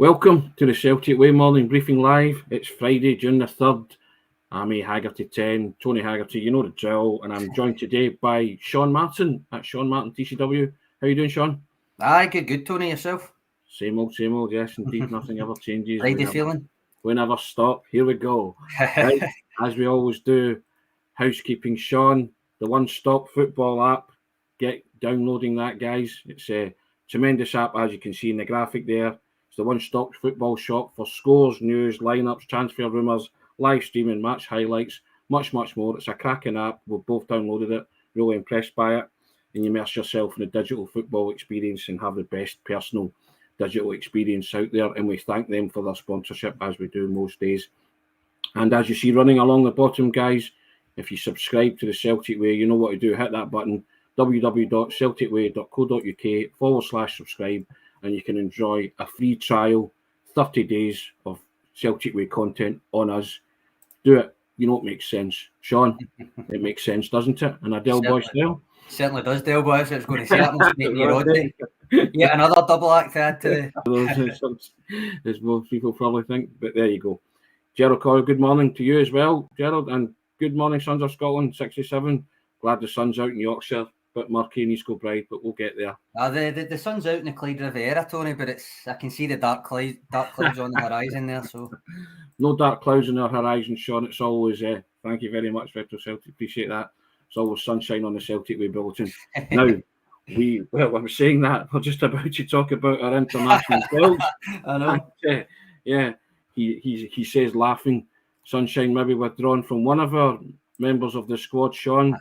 Welcome to the Celtic Way Morning Briefing Live. It's Friday, June the 3rd. I'm Haggerty 10, Tony Haggerty, you know the drill, and I'm joined today by Sean Martin at Sean Martin TCW. How you doing, Sean? Aye, good, Tony, yourself? Same old, yes, indeed, nothing ever changes. Friday feeling? We never stop. Here we go. Right, as we always do, housekeeping, Sean, the one-stop football app. Get downloading that, guys. It's a tremendous app, as you can see in the graphic there. It's the one-stop football shop for scores, news, lineups, transfer rumours, live streaming, match highlights, much more. It's a cracking app. We've both downloaded it, really impressed by it. And you immerse yourself in a digital football experience and have the best personal digital experience out there. And we thank them for their sponsorship, as we do most days. And as you see running along the bottom, guys, if you subscribe to the Celtic Way, you know what to do. Hit that button, www.celticway.co.uk/subscribe, and you can enjoy a free trial, 30 days of Celtic Way content on us. Do it. You know it makes sense. Sean, it makes sense, doesn't it? And a Del Boy style. Certainly does, Del Boy. So it's going to say that must make me Rodney. Yeah, another double act to add to as most people probably think, but there you go. Gerald Coyle, good morning to you as well, Gerald, and good morning, Sons of Scotland, 67. Glad the sun's out in Yorkshire, bit murky in East Kilbride, but we'll get there. The sun's out in the Clyde Riviera, Tony, but I can see the dark clouds on the horizon there. So no dark clouds on our horizon, Sean. It's always thank you very much, Retro Celtic. Appreciate that. It's always sunshine on the Celtic Way bulletin. Now, I'm saying that we're just about to talk about our international goals. I know. And, he says laughing. Sunshine maybe withdrawn from one of our members of the squad, Sean.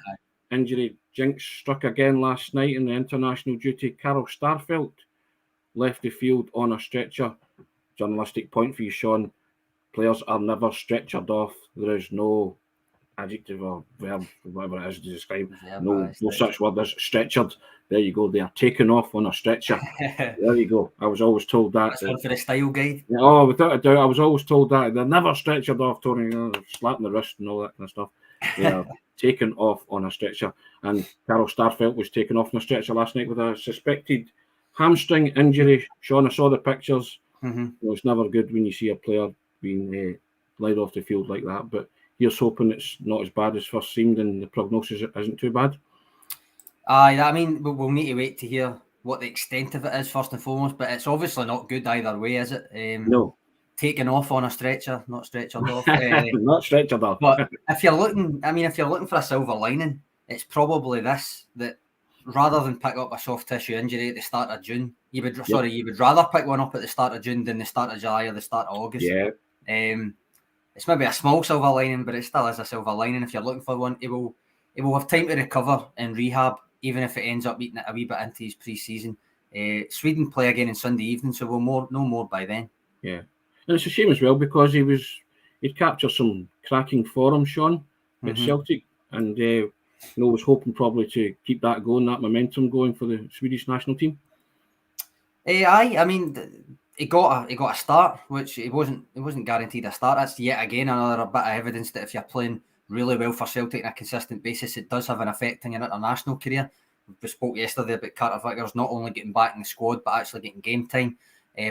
Injury jinx struck again last night in the international duty. Carol Starfelt left the field on a stretcher. Journalistic point for you, Sean. Players are never stretchered off. There is no adjective or verb, whatever it is to describe. No such word as stretchered. There you go. They are taken off on a stretcher. There you go. I was always told that. That's one for the style guide. Oh, without a doubt, I was always told that. They're never stretchered off, Tony. Slapping the wrist and all that kind of stuff. They are taken off on a stretcher. And Carol Starfelt was taken off on a stretcher last night with a suspected hamstring injury. Sean, I saw the pictures. It's never good when you see a player being led off the field like that. But here's hoping it's not as bad as first seemed and the prognosis isn't too bad. I mean, we'll need to wait to hear what the extent of it is first and foremost, but it's obviously not good either way, is it? No. Taken off on a stretcher, not stretchered off. Not stretchered off. But if you're looking for a silver lining, it's probably this, that rather than pick up a soft tissue injury at the start of June, you would rather pick one up at the start of June than the start of July or the start of August. Yeah. It's maybe a small silver lining, but it still is a silver lining. If you're looking for one, it will have time to recover and rehab, even if it ends up eating it a wee bit into his pre-season. Sweden play again on Sunday evening, so we'll know more by then. Yeah. And it's a shame as well because he'd captured some cracking form, Sean, at Celtic, and was hoping probably to keep that going, that momentum going for the Swedish national team. I mean, he got a start, which it wasn't guaranteed a start. That's yet again another bit of evidence that if you're playing really well for Celtic on a consistent basis, it does have an effect on your international career. We spoke yesterday about Carter Vickers not only getting back in the squad, but actually getting game time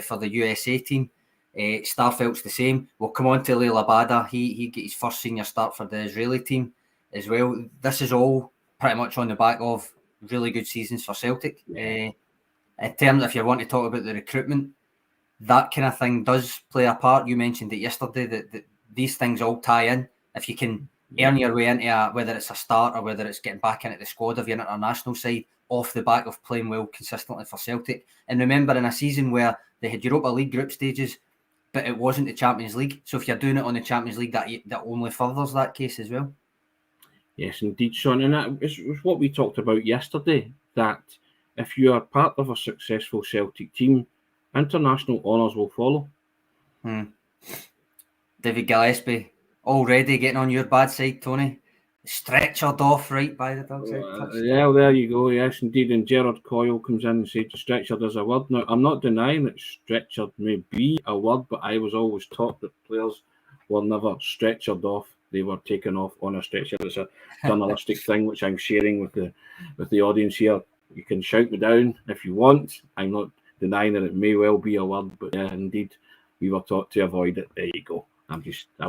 for the USA team. Starfelt's the same. We'll come on to Liel Abada. He get his first senior start for the Israeli team as well. This is all pretty much on the back of really good seasons for Celtic. In terms, if you want to talk about the recruitment, that kind of thing does play a part. You mentioned it yesterday that these things all tie in. If you can earn your way into whether it's a start or whether it's getting back into the squad of your international side off the back of playing well consistently for Celtic. And remember, in a season where they had Europa League group stages, but it wasn't the Champions League. So if you're doing it on the Champions League, that only furthers that case as well. Yes, indeed, Sean. And that was what we talked about yesterday, that if you are part of a successful Celtic team, international honours will follow. David Gillespie already getting on your bad side, Tony. Stretchered off right by the dog's head. Yeah, there you go. Yes, indeed. And Gerard Coyle comes in and says stretchered is a word. Now, I'm not denying that stretchered may be a word, but I was always taught that players were never stretchered off. They were taken off on a stretcher. It's a journalistic thing which I'm sharing with the audience here. You can shout me down if you want. I'm not denying it. It may well be a word, but yeah, indeed, we were taught to avoid it. There you go.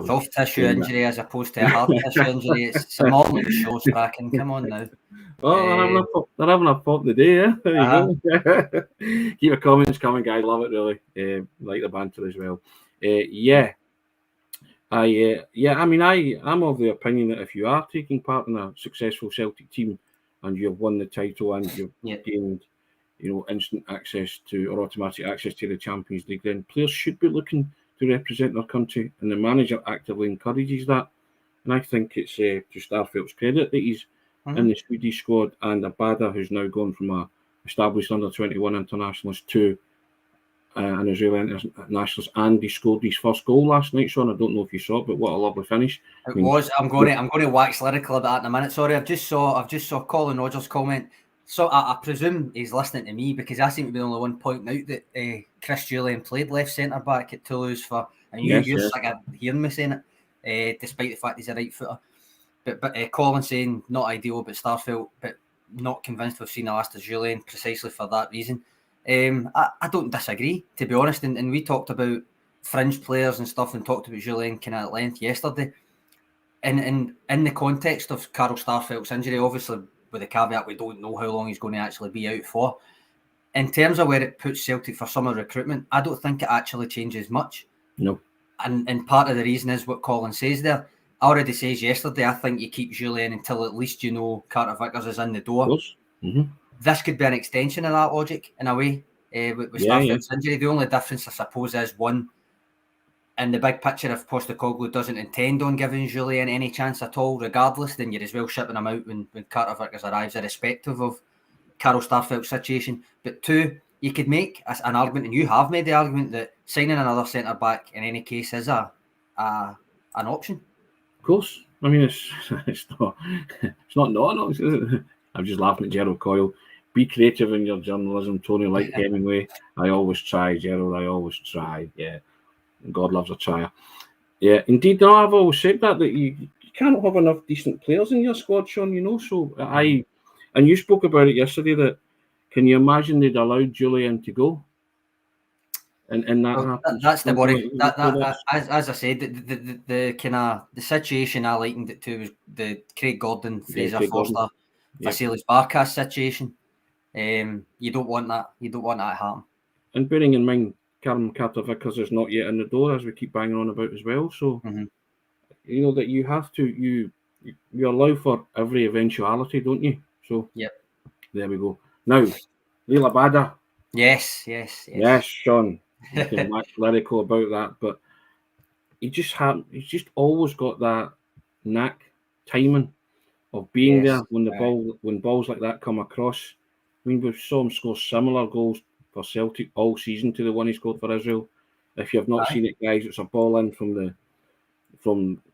Soft tissue injury as opposed to a hard tissue injury. It's a morning show, Strachan. Come on now. Oh, they're having a pop today, yeah. There you go. Keep your comments coming, guys. Love it, really. Like the banter as well. I'm of the opinion that if you are taking part in a successful Celtic team and you've won the title and you've gained, instant access to or automatic access to the Champions League, then players should be looking to represent their country, and the manager actively encourages that. And I think it's to Starfelt's credit that he's in the Swedish squad, and Abada, who's now gone from a established under-21 internationalist to an Israeli internationalist, and he scored his first goal last night, Sean. I don't know if you saw it, but what a lovely finish. It was. I'm going to wax lyrical about that in a minute. Sorry, I've just saw Colin Rogers' comment. So I presume he's listening to me, because I seem to be the only one pointing out that Chris Julian played left centre back at Toulouse and you're sick of hearing me saying it, despite the fact he's a right footer. But Colin saying not ideal, but Starfelt, but not convinced we've seen the last of Julian precisely for that reason. I don't disagree, to be honest. And we talked about fringe players and stuff, and talked about Julian kind of at length yesterday. And in the context of Carl Starfelt's injury, obviously with the caveat we don't know how long he's going to actually be out for. In terms of where it puts Celtic for summer recruitment, I don't think it actually changes much. No. And part of the reason is what Colin says there. I already says yesterday, I think you keep Julian until at least Carter Vickers is in the door. Of course. Mm-hmm. This could be an extension of that logic in a way with Starfelt's injury. The only difference, I suppose, is one, in the big picture, if Postecoglou doesn't intend on giving Julian any chance at all, regardless, then you're as well shipping him out when Carter Vickers arrives, irrespective of Carol Starfelt's situation. But two, you could make an argument, and you have made the argument, that signing another centre-back in any case is an option. Of course. I mean, it's not an option. I'm just laughing at Gerald Coyle. Be creative in your journalism, Tony, like Hemingway. I always try, Gerald. I always try. Yeah. God loves a trier. Yeah, indeed. No, I've always said that you can't have enough decent players in your squad, Sean, So and you spoke about it yesterday, that can you imagine they'd allowed Julian to go? And that happens. That's the worry. As I said, the kind of the situation I likened it to was the Craig Gordon, Fraser Forster, Vasilis Barkas situation. You don't want that. You don't want that to happen. And bearing in mind, Carter Vickers is not yet in the door, as we keep banging on about as well. So that you have to you allow for every eventuality, don't you? So there we go. Now, Liel Abada. Yes, Sean. You can wax lyrical about that, but he's just always got that knack, timing of being there when balls like that come across. I mean, we saw him score similar goals for Celtic all season to the one he scored for Israel. If you have not seen it, guys, it's a ball in from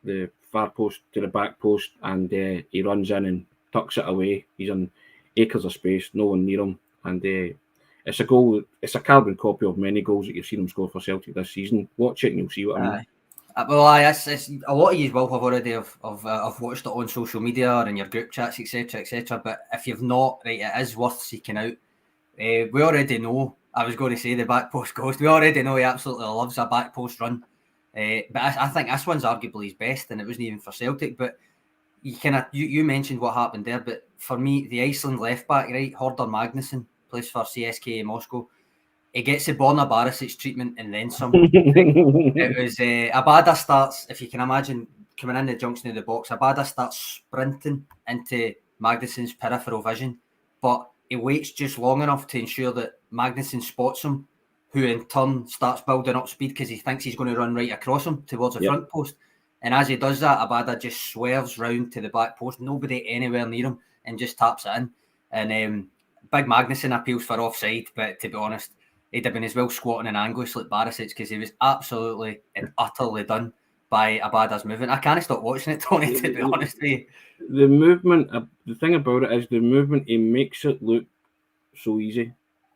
the far post to the back post, and he runs in and tucks it away. He's in acres of space, no one near him, and it's a goal. It's a carbon copy of many goals that you've seen him score for Celtic this season. Watch it and you'll see what I mean. Well, it's a lot of you will have already have watched it on social media or in your group chats, etc. But if you've not, right, it is worth seeking out. We already know. I was going to say the back post ghost. We already know he absolutely loves a back post run. But I think this one's arguably his best, and it wasn't even for Celtic. But you mentioned what happened there. But for me, the Iceland left back, right, Hordor Magnusson, plays for CSKA Moscow. He gets the Borna Barisic treatment and then some. It was Abada starts, if you can imagine, coming in the junction of the box. Abada starts sprinting into Magnusson's peripheral vision, but he waits just long enough to ensure that Magnusson spots him, who in turn starts building up speed because he thinks he's going to run right across him towards the front post. And as he does that, Abada just swerves round to the back post, nobody anywhere near him, and just taps it in. And Big Magnusson appeals for offside, but to be honest, he'd have been as well squatting in Anglish like Barisic, because he was absolutely and utterly done by Abada's movement. I can't stop watching it, Tony, to be honest with you. The movement, the thing about it is the movement, he makes it look so easy.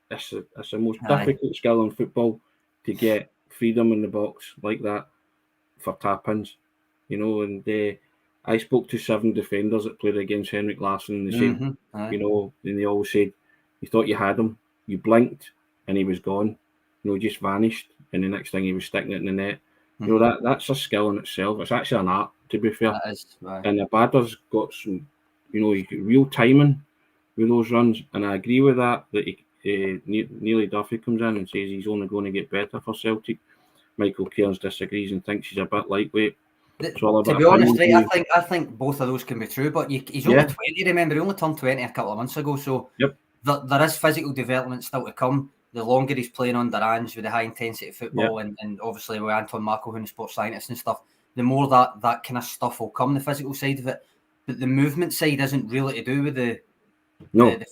It's the most difficult skill in football, to get freedom in the box like that for tap-ins, and I spoke to 7 defenders that played against Henrik Larsson in the same, and they all said, you thought you had him, you blinked, and he was gone. He just vanished, and the next thing he was sticking it in the net. That's a skill in itself. It's actually an art, to be fair. That is, right. And Abada's got some, he's got real timing with those runs, and I agree with that. That Nearly Duffy comes in and says he's only going to get better for Celtic. Michael Cairns disagrees and thinks he's a bit lightweight. To be honest, right, I think both of those can be true, but he's only 20, remember, he only turned 20 a couple of months ago, so there is physical development still to come. The longer he's playing under Ange with the high intensity football and obviously with Anton Marklehoon, the sports scientist and stuff, the more that kind of stuff will come, the physical side of it. But the movement side isn't really to do with the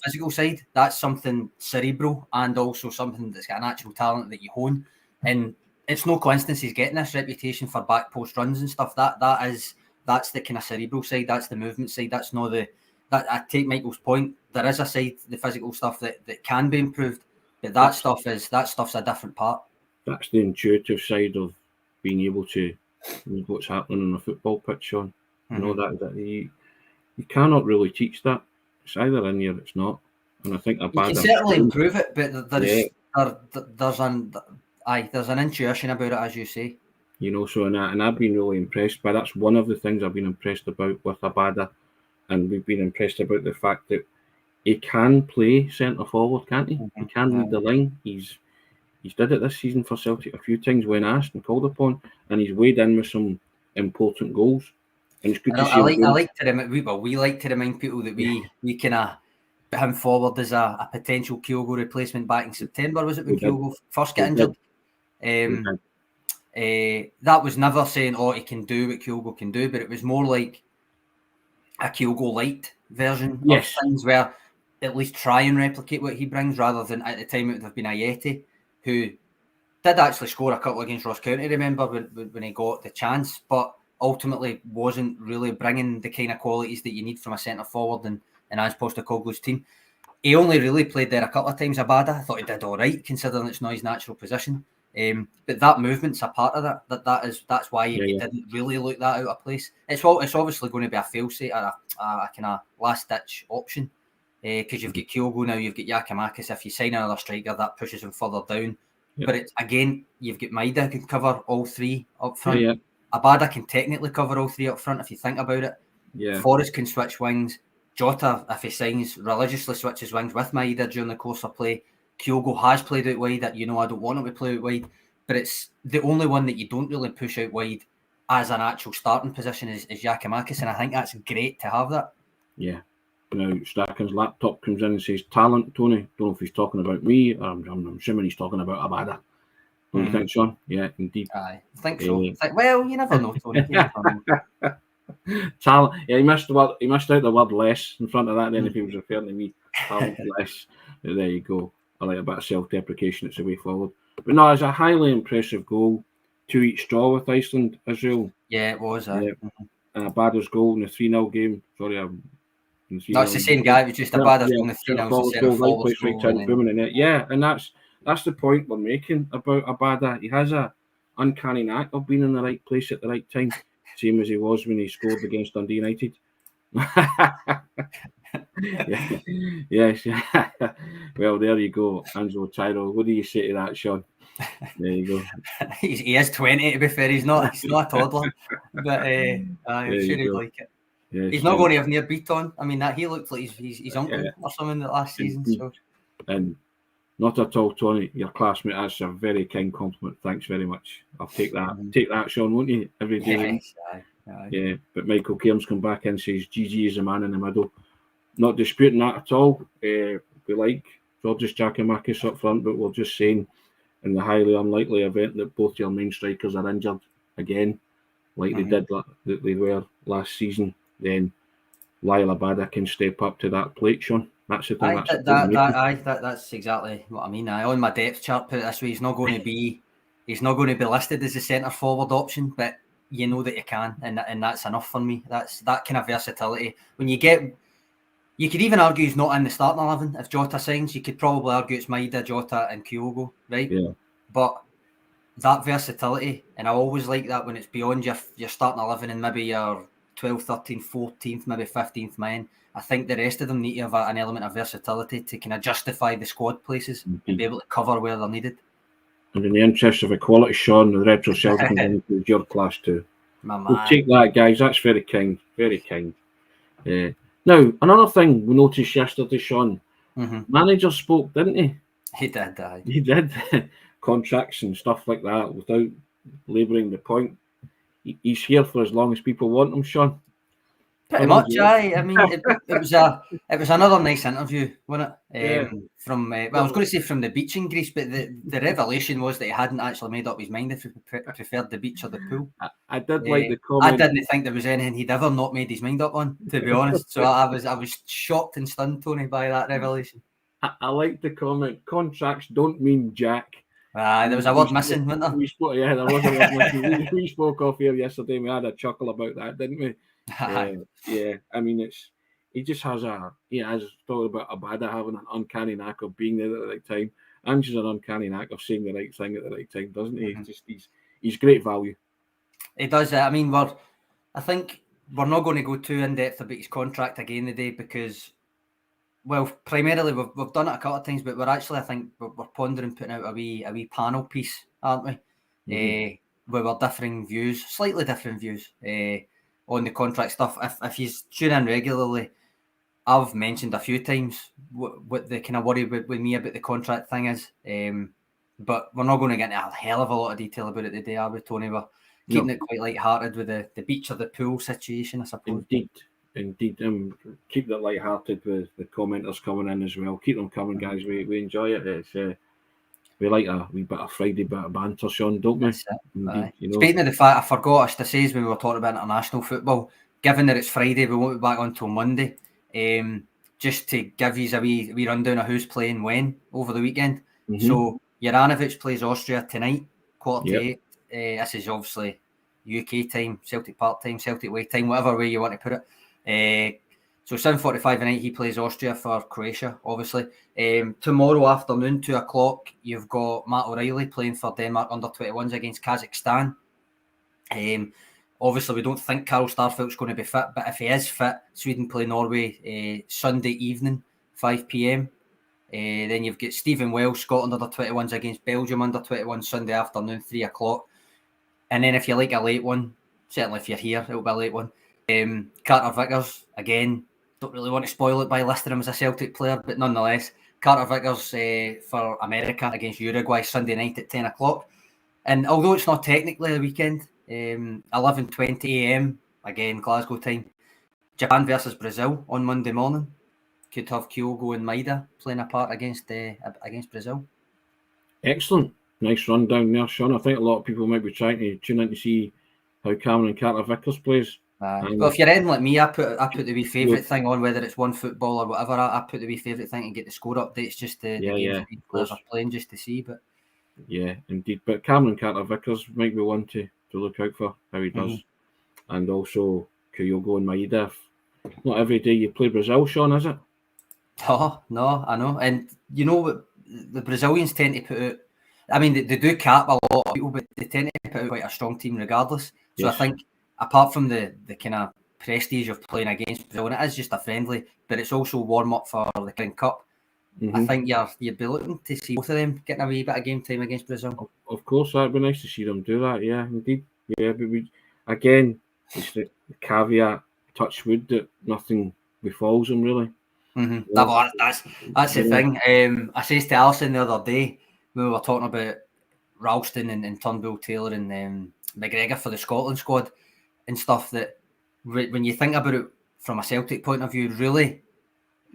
physical side. That's something cerebral and also something that's got a natural talent that you hone. And it's no coincidence he's getting this reputation for back post runs and stuff. That's the kind of cerebral side. That's the movement side. That's not that I take Michael's point. There is a side, the physical stuff that can be improved, but that's stuff's a different part. That's the intuitive side of being able to read what's happening on a football pitch, Sean. That you cannot really teach that. It's either in you or it's not. And I think you can certainly improve it, but there's an intuition about it, as you say. So and I've been really impressed by that's one of the things I've been impressed about with Abada, and we've been impressed about the fact that he can play centre forward, can't he? He can read the line. He's did it this season for Celtic a few times when asked and called upon, and he's weighed in with some important goals. And it's good to see. We like to remind people that we kind of put him forward as a potential Kyogo replacement back in September. Was it when Kyogo first got injured? That was never saying, he can do what Kyogo can do, but it was more like a Kyogo light version of things where at least try and replicate what he brings, rather than at the time it would have been Ayeti, who did actually score a couple against Ross County, remember, when he got the chance, but ultimately wasn't really bringing the kind of qualities that you need from a centre forward and Ange Postecoglou's team. He only really played there a couple of times. Abada, I thought he did all right, considering it's not his natural position. But that movement's a part of that. That's why he didn't really look that out of place. It's obviously going to be a fail-safe or a kind of last-ditch option, because you've got Kyogo now, you've got Giakoumakis. If you sign another striker, that pushes him further down. But you've got Maida who can cover all three up front. Abada can technically cover all three up front if you think about it. Forrest can switch wings. Jota, if he signs, religiously switches wings with Maida during the course of play. Kyogo has played out wide. I don't want him to play out wide, but it's the only one that you don't really push out wide as an actual starting position is Giakoumakis, and I think that's great to have that. Yeah. Now, Strachan's laptop comes in and says, talent, Tony. Don't know if he's talking about me. I'm assuming he's talking about Abada. Don't you think, Sean? Yeah, indeed. I think so. Well, you never know, Tony. Talent. Yeah, he missed out the word less in front of that. Then if he was referring to me, talent less. But there you go. I like a bit of self-deprecation. It's the way forward. But no, it's a highly impressive goal. 2 each draw with Iceland, Israel. Yeah, it was. And Abada's goal in the 3-0 game. Sorry, no, it's the same guy. It was just Abada's goal in the 3-0. Yeah, and that's the point we're making about Abada. He has a uncanny knack of being in the right place at the right time, same as he was when he scored against Dundee United. Yes. Well, there you go, Angelo Tyrell. What do you say to that, Sean? There you go. He is 20, to be fair. He's not a toddler, but I'm sure he'd like it. Yes, he's not going to have near beat on. I mean, that he looked like his uncle or something that last season. So. And not at all, Tony, your classmate. That's a very kind compliment. Thanks very much. I'll take that. Take that, Sean, won't you? Every day. Yes, yeah, but Michael Cairns come back and says GG is the man in the middle. Not disputing that at all. We like Georges Giakoumakis up front, but we're just saying in the highly unlikely event that both your main strikers are injured again, like they were last season, then Liel Abada can step up to that plate, Sean. That's the thing. That's exactly what I mean. On my depth chart, put it this way, he's not going to be listed as a centre forward option, but you know that you can, and that's enough for me. That's that kind of versatility. You could even argue he's not in the starting 11 if Jota signs. You could probably argue it's Maida, Jota, and Kyogo, right? Yeah. But that versatility, and I always like that when it's beyond your starting 11 and maybe your 12th, 13th, 14th, maybe 15th man. I think the rest of them need to have an element of versatility to kind of justify the squad places and be able to cover where they're needed. And in the interest of equality, Sean, the Retro Celtic is your class too. We'll take that, guys. That's very kind. Very kind. Now, another thing we noticed yesterday, Sean, manager spoke, didn't he? He did. He did. Contracts and stuff like that without labouring the point. He's here for as long as people want him, Sean. Pretty much, aye. I mean, it was another nice interview, wasn't it? From I was going to say from the beach in Greece, but the revelation was that he hadn't actually made up his mind if he preferred the beach or the pool. I did like the comment. I didn't think there was anything he'd ever not made his mind up on, to be honest. So I was shocked and stunned, Tony, by that revelation. I like the comment. Contracts don't mean jack. There was a word missing, wasn't there? There was a word missing. We spoke off here yesterday. We had a chuckle about that, didn't we? Yeah. I mean, he just has talked about Abada having an uncanny knack of being there at the right time. Ange's an uncanny knack of saying the right thing at the right time, doesn't he? He's great value. He does. I mean, I think we're not going to go too in depth about his contract again today because, well, primarily we've done it a couple of times, but I think we're pondering putting out a wee panel piece, aren't we? Where we're slightly different views on the contract stuff. If you tune in regularly, I've mentioned a few times what the kind of worry with me about the contract thing is. But we're not going to get into a hell of a lot of detail about it today, are we, Tony? We're keeping it quite light-hearted with the beach or the pool situation, I suppose. Indeed. Keep that light-hearted with the commenters coming in as well. Keep them coming, guys. We enjoy it. It's we like a wee bit of Friday bit of banter, Sean, don't we? Indeed, Speaking of the fact, I forgot us to say when we were talking about international football, given that it's Friday, we won't be back until Monday. Just to give you a wee rundown of who's playing when over the weekend. So Juranovic plays Austria tonight, 7:45. This is obviously UK time, Celtic Park time, Celtic way time, whatever way you want to put it. So 7:45 tonight, he plays Austria for Croatia, obviously. Tomorrow afternoon, 2:00, you've got Matt O'Reilly playing for Denmark under-21s against Kazakhstan. Obviously, we don't think Karl Starfelt's going to be fit, but if he is fit, Sweden play Norway Sunday evening, 5 p.m. Then you've got Stephen Welsh, Scotland under-21s against Belgium under-21 Sunday afternoon, 3:00. And then if you like a late one, certainly if you're here, it'll be a late one. Carter Vickers, again, don't really want to spoil it by listing him as a Celtic player, but nonetheless, Carter Vickers for America against Uruguay Sunday night at 10:00. And although it's not technically a weekend, 11:20 a.m, again, Glasgow time, Japan versus Brazil on Monday morning. Could have Kyogo and Maida playing a part against Brazil. Excellent. Nice rundown there, Sean. I think a lot of people might be trying to tune in to see how Cameron Carter Vickers plays. Well, if you're heading like me, I put the wee favourite thing on, whether it's one football or whatever. I put the wee favourite thing and get the score updates, just the games that these players are playing, just to see. But yeah, indeed. But Cameron Carter Vickers might be one to look out for how he does, and also Kyogo and Maida. Not every day you play Brazil, Sean, is it? Oh, no, I know. And you know what the Brazilians tend to put out? I mean, they do cap a lot of people, but they tend to put out quite a strong team regardless. So I think, apart from the kind of prestige of playing against Brazil, and it is just a friendly, but it's also warm-up for the Carling Cup. I think you'd be looking to see both of them getting a wee bit of game time against Brazil. Of course, that'd be nice to see them do that. Yeah, indeed. Yeah, but again, it's the caveat, touch wood, that nothing befalls them, really. That's the thing. I says to Alison the other day when we were talking about Ralston and Turnbull, Taylor and McGregor for the Scotland squad and stuff, that when you think about it from a Celtic point of view, really,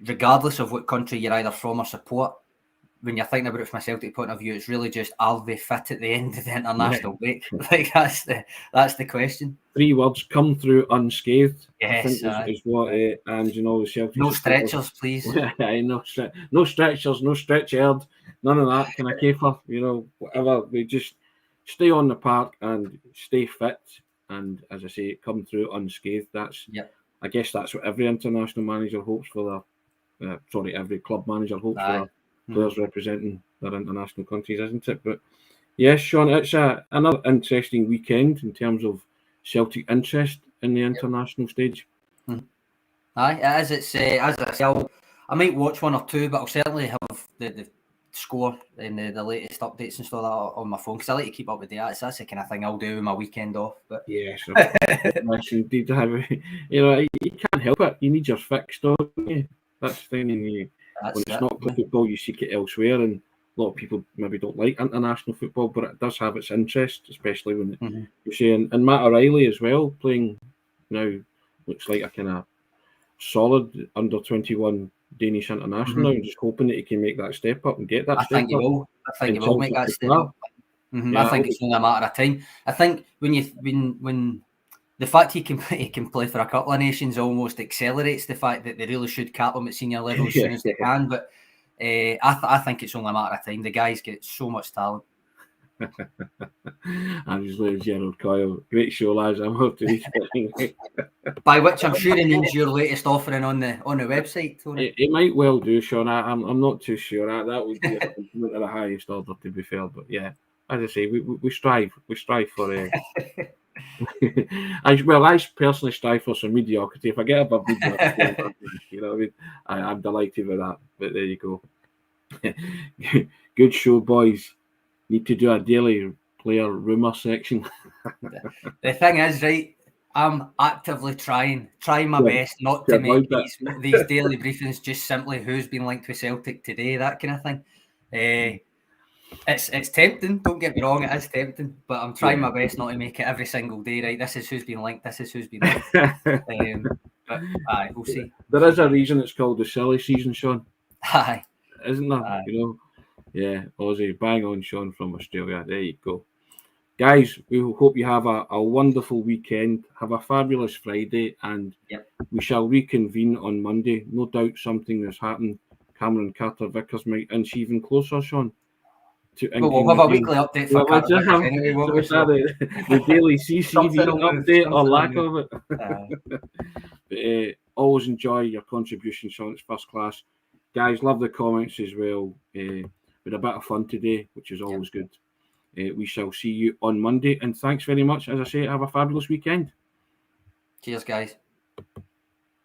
regardless of what country you're either from or support, when you're thinking about it from a Celtic point of view, it's really just, are they fit at the end of the international break? Like that's the question. 3 words: come through unscathed. Yes, I think is what Ange and all the Celtics. No stretchers, please. No stretchers, no stretch aired, none of that kind of caper. Whatever. They just stay on the park and stay fit. And as I say, come through unscathed. I guess that's what every international manager hopes for. Every club manager hopes for. Players representing their international countries, isn't it? But yes, Sean, it's another interesting weekend in terms of Celtic interest in the international stage. Aye, it is. It's as I say, I might watch one or two, but I'll certainly have the score and the latest updates and stuff like that on my phone because I like to keep up with that. That's the kind of thing I'll do with my weekend off. But yes, indeed, to have you can't help it. You need your fix, don't you? That's the thing. When it's not football, you seek it elsewhere, and a lot of people maybe don't like international football, but it does have its interest, especially when you're saying, and Matt O'Reilly as well, playing now, looks like a kind of solid under 21 Danish international. I'm just hoping that he can make that step up and get that step up. I think he will make that step up. I think it's only a matter of time. I think when the fact he can play for a couple of nations almost accelerates the fact that they really should cap him at senior level as soon as they can. But I think it's only a matter of time. The guy's got so much talent. I'm just losing Gerald Coyle. Great show, lads. I'm up to these things. By which I'm sure he means your latest offering on the website, Tony. It might well do, Sean. I'm not too sure. That would be a compliment of the highest order, to be fair. But yeah, as I say, we strive for. I personally strive for some mediocrity. If I get above mediocrity, you know what I mean? I'm delighted with that. But there you go. Good show, boys. Need to do a daily player rumour section. The thing is, right, I'm actively trying my best not to make these daily briefings just simply who's been linked with Celtic today, that kind of thing. It's tempting, don't get me wrong, it is tempting, but I'm trying my best not to make it every single day, right? This is who's been linked, this is who's been linked. But we'll see. There is a reason it's called the silly season, Sean. Aye. Isn't there? Aye. You know? Yeah, Aussie, bang on, Sean from Australia. There you go. Guys, we hope you have a wonderful weekend. Have a fabulous Friday, and we shall reconvene on Monday. No doubt something has happened. Cameron Carter-Vickers might inch even closer, Sean. We'll have a weekly update for Carter-Vickers anyway, won't we? The daily CCV update or lack of it. But, always enjoy your contribution, Sean. It's first class. Guys, love the comments as well. With a bit of fun today, which is always good. We shall see you on Monday, and thanks very much. As I say, have a fabulous weekend. Cheers, guys.